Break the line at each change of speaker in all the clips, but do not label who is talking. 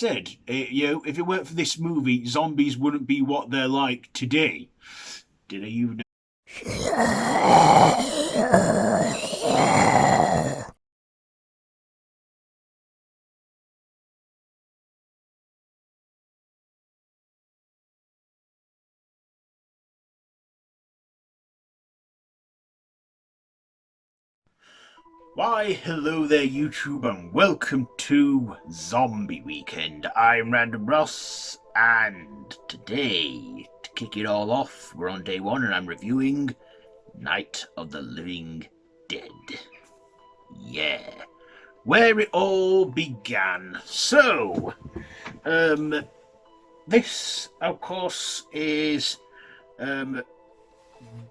said, if it weren't for this movie, zombies wouldn't be what they're like today. Did you know? Why, hello there, YouTube, and welcome to Zombie Weekend. I'm Random Ross, and today, to kick it all off, we're on day one, and I'm reviewing Night of the Living Dead. Yeah, where it all began. So, this, of course, is,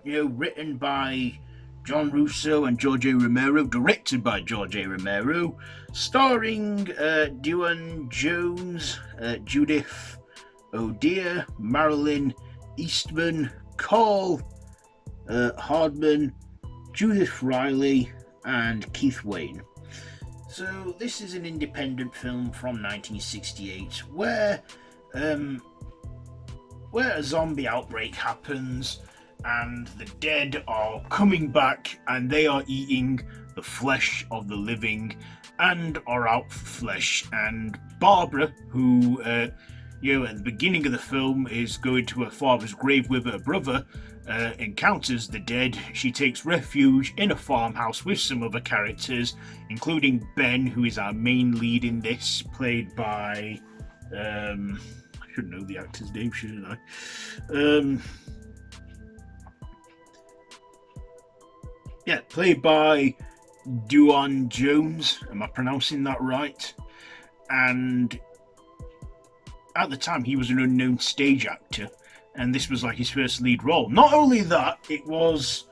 written by John Russo and George A. Romero, directed by George A. Romero, starring Duane Jones, Judith O'Dear, Marilyn Eastman, Carl Hardman, Judith Riley, and Keith Wayne. So this is an independent film from 1968 where a zombie outbreak happens and the dead are coming back and they are eating the flesh of the living and are out for flesh. And Barbara, who at the beginning of the film is going to her father's grave with her brother, encounters the dead. She takes refuge in a farmhouse with some other characters, including Ben, who is our main lead in this, played by I should know the actor's name, shouldn't I? Played by Duane Jones. Am I pronouncing that right? And at the time, he was an unknown stage actor, and this was like his first lead role. Not only that, it was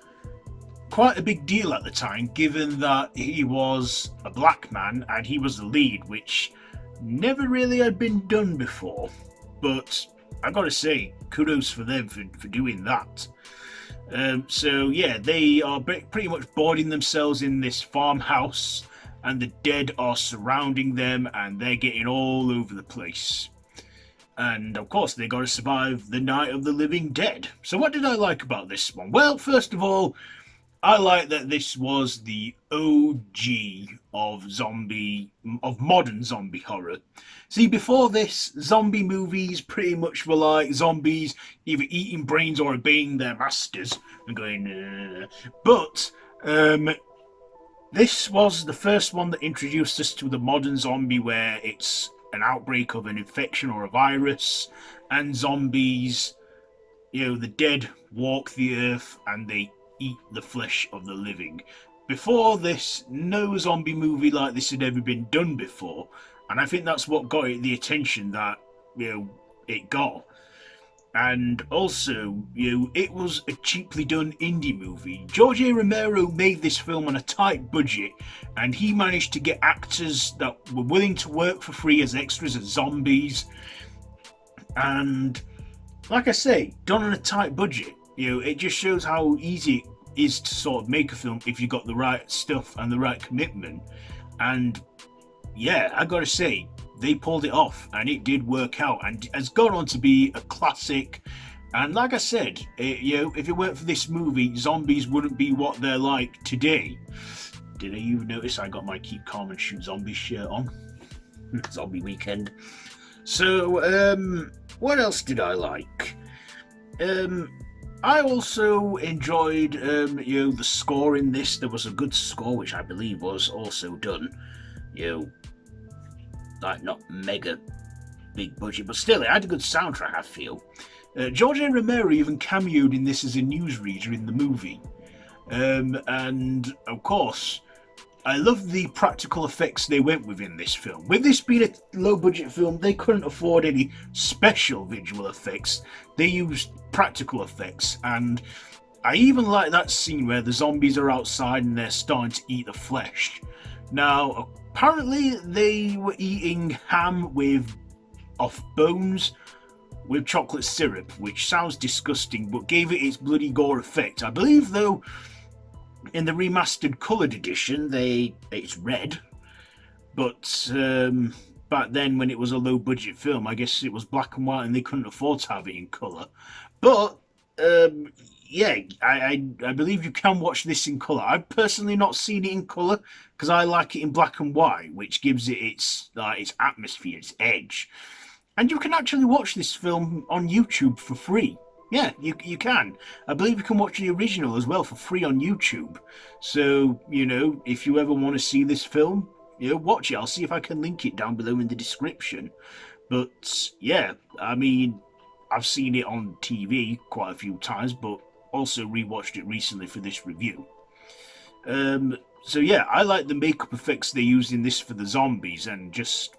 quite a big deal at the time, given that he was a black man and he was the lead, which never really had been done before. But I gotta say, kudos for them for doing that. They are pretty much boarding themselves in this farmhouse, and the dead are surrounding them, and they're getting all over the place. And of course, they got to survive the Night of the Living Dead. So, what did I like about this one? Well, first of all, I like that this was the OG of modern zombie horror. See, before this, zombie movies pretty much were like zombies either eating brains or obeying their masters and going. But this was the first one that introduced us to the modern zombie, where it's an outbreak of an infection or a virus, and zombies, the dead walk the earth and they eat the flesh of the living. Before this, no zombie movie like this had ever been done before, and I think that's what got it the attention that it got. And also, it was a cheaply done indie movie. George A. Romero made this film on a tight budget, and he managed to get actors that were willing to work for free as extras as zombies. And like I say, done on a tight budget. It just shows how easy it is to sort of make a film if you got the right stuff and the right commitment. And yeah, I gotta say, they pulled it off, and it did work out, and has gone on to be a classic. And like I said, if it weren't for this movie, zombies wouldn't be what they're like today. Did you notice I got my Keep Calm and Shoot Zombies shirt on? Zombie Weekend. So, what else did I like? I also enjoyed, the score in this. There was a good score, which I believe was also done, like not mega big budget, but still, it had a good soundtrack, I feel. George A. Romero even cameoed in this as a newsreader in the movie. And, of course, I love the practical effects they went with in this film. With this being a low-budget film, they couldn't afford any special visual effects. They used practical effects, and I even like that scene where the zombies are outside and they're starting to eat the flesh. Now, apparently they were eating ham off bones with chocolate syrup, which sounds disgusting, but gave it its bloody gore effect. I believe, though, in the remastered coloured edition, it's red, but back then when it was a low budget film. I guess it was black and white and they couldn't afford to have it in colour. But um, yeah, I believe you can watch this in colour. I've personally not seen it in colour because I like it in black and white, which gives it its atmosphere, its edge. And you can actually watch this film on YouTube for free. Yeah, you can. I believe you can watch the original as well for free on YouTube. So, if you ever want to see this film, watch it. I'll see if I can link it down below in the description. But, yeah, I mean, I've seen it on TV quite a few times, but also rewatched it recently for this review. So, yeah, I like the makeup effects they used in this for the zombies, and just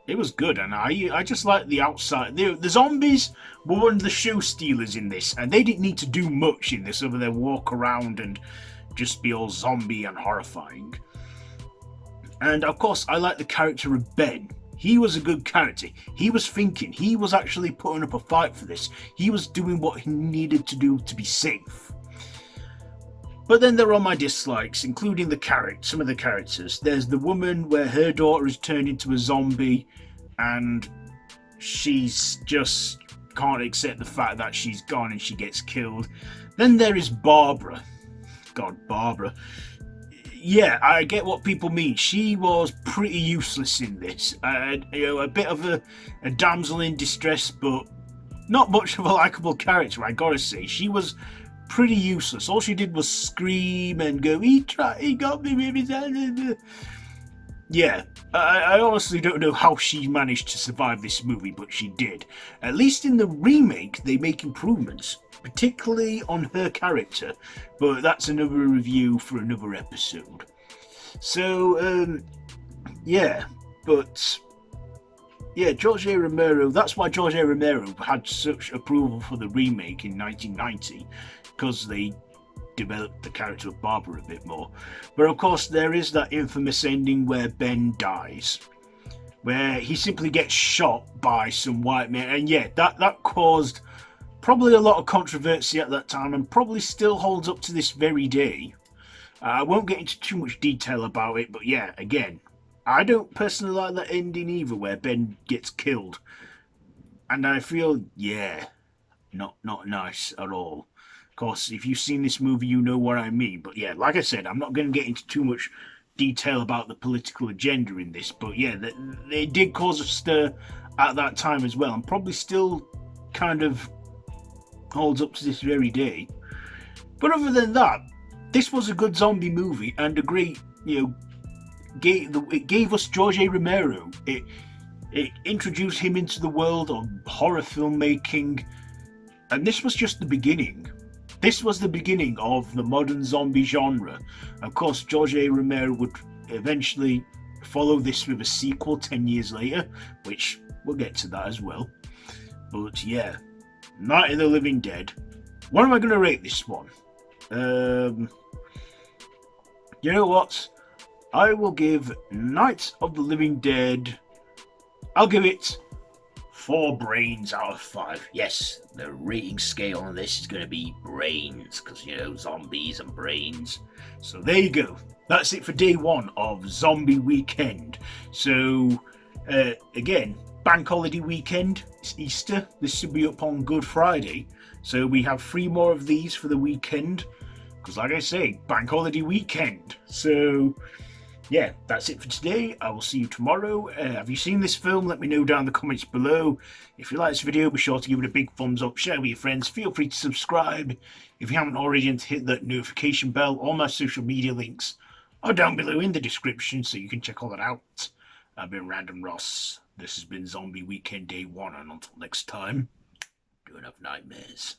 it was good, and I just like the outside. The zombies were one of the show stealers in this, and they didn't need to do much in this other than walk around and just be all zombie and horrifying. And of course, I like the character of Ben. He was a good character. He was thinking. He was actually putting up a fight for this. He was doing what he needed to do to be safe. But then there are my dislikes, including some of the characters. There's the woman where her daughter is turned into a zombie and she's just can't accept the fact that she's gone and she gets killed. Then there is Barbara. God, Barbara. Yeah, I get what people mean. She was pretty useless in this. A bit of a damsel in distress, but not much of a likable character, I gotta say. She was pretty useless. All she did was scream and go, he got me with his hand. Yeah, I honestly don't know how she managed to survive this movie, but she did. At least in the remake, they make improvements, particularly on her character, but that's another review for another episode. So, yeah, but yeah, George A. Romero, that's why George A. Romero had such approval for the remake in 1990, because they developed the character of Barbara a bit more. But of course, there is that infamous ending where Ben dies, where he simply gets shot by some white men. And yeah, that caused probably a lot of controversy at that time and probably still holds up to this very day. I won't get into too much detail about it, but yeah, again, I don't personally like that ending either, where Ben gets killed. And I feel, yeah, not nice at all. Of course, if you've seen this movie, you know what I mean. But yeah, like I said, I'm not going to get into too much detail about the political agenda in this. But yeah, they did cause a stir at that time as well, and probably still kind of holds up to this very day. But other than that, this was a good zombie movie and a great, it gave us George A. Romero. It introduced him into the world of horror filmmaking, and this was just the beginning. This was the beginning of the modern zombie genre. Of course, George A. Romero would eventually follow this with a sequel 10 years later, which we'll get to that as well. But yeah, Night of the Living Dead. What am I going to rate this one? You know what? I will give Night of the Living Dead, I'll give it 4 brains out of 5. Yes, the rating scale on this is going to be brains, because, zombies and brains. So there you go. That's it for day 1 of Zombie Weekend. So, again, Bank Holiday Weekend, it's Easter. This should be up on Good Friday. So we have 3 more of these for the weekend. Because like I say, Bank Holiday Weekend. So, yeah, that's it for today. I will see you tomorrow. Have you seen this film? Let me know down in the comments below. If you like this video, be sure to give it a big thumbs up. Share with your friends. Feel free to subscribe if you haven't already, and to hit that notification bell. All my social media links are down below in the description, so you can check all that out. I've been Random Ross. This has been Zombie Weekend Day 1, and until next time, don't have nightmares.